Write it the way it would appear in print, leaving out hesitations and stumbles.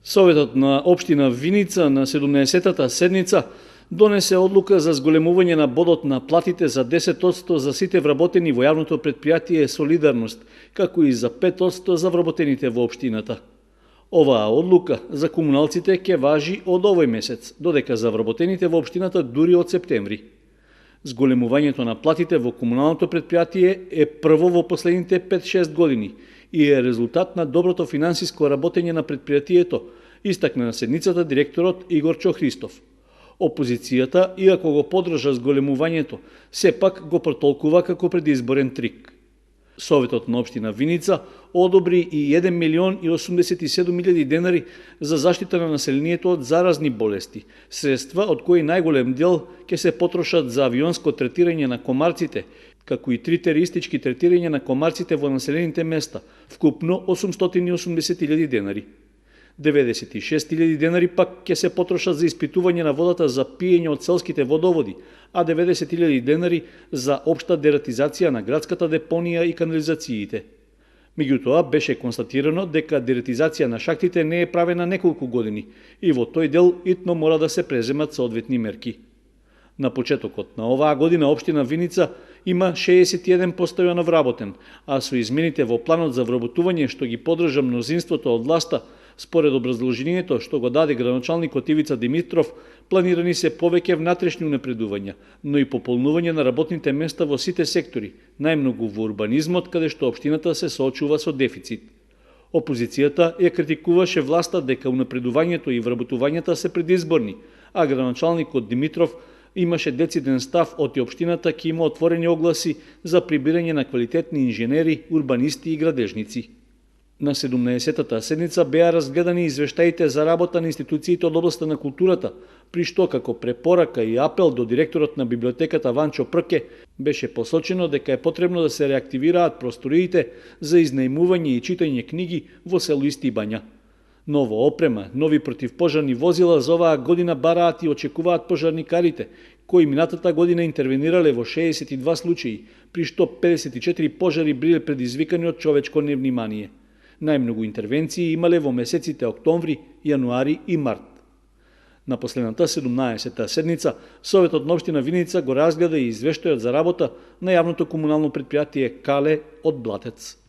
Советот на општина Виница на 17-та седница донесе одлука за зголемување на бодот на платите за 10% за сите вработени во јавното претпријатие Солидарност, како и за 5% за вработените во општината. Оваа одлука за комуналците ќе важи од овој месец, додека за вработените во општината дури од септември. Зголемувањето на платите во комуналното претпријатие е прво во последните 5-6 години и е резултат на доброто финансиско работење на претпријатието, истакна на седницата директорот Игор Чохристов. Опозицијата, иако го поддржа зголемувањето, сепак го протолкува како предизборен трик. Советот на општина Виница одобри и 1.087.000 денари за заштита на населението од заразни болести, средства од кои најголем дел ќе се потрошат за авионско третирање на комарците, како и 3 терористички третирања на комарците во населените места, вкупно 880.000 денари. 96.000 денари пак ќе се потрошат за испитување на водата за пиење од селските водоводи, а 90.000 денари за општа дератизација на градската депонија и канализациите. Меѓутоа, беше констатирано дека дератизација на шахтите не е правена неколку години и во тој дел итно мора да се преземат соодветни мерки. На почетокот на оваа година општина Виница има 61 постојано вработен, а со измените во планот за вработување што ги поддржа мнозинството од власта, според образложението што го даде градоначалникот Ивица Димитров, планирани се повеќе внатрешни унапредувања, но и пополнување на работните места во сите сектори, најмногу во урбанизмот, каде што општината се соочува со дефицит. Опозицијата ја критикуваше власта дека унапредувањето и вработувањата се предизборни, а градоначалникот Димитров имаше дециден став од општината ќе има отворени огласи за прибирање на квалитетни инженери, урбанисти и градежници. На 17-та седница беа разгледани извештаите за работа на институциите од областта на културата, при што како препорака и апел до директорот на библиотеката Ванчо Прке беше посочено дека е потребно да се реактивираат просториите за изнајмување и читање книги во село Исти Бања. Нова опрема, нови противпожарни возила за оваа година бараат и очекуваат пожарникарите, кои минатата година интервенирале во 62 случаи, при што 54 пожари биле предизвикани од човечко невнимание. Најмногу интервенции имале во месеците октомври, јануари и март. На последната 17-та седница, Советот на општина Виница го разгледа и извештајот за работа на јавното комунално претпријатие Кале од Блатец.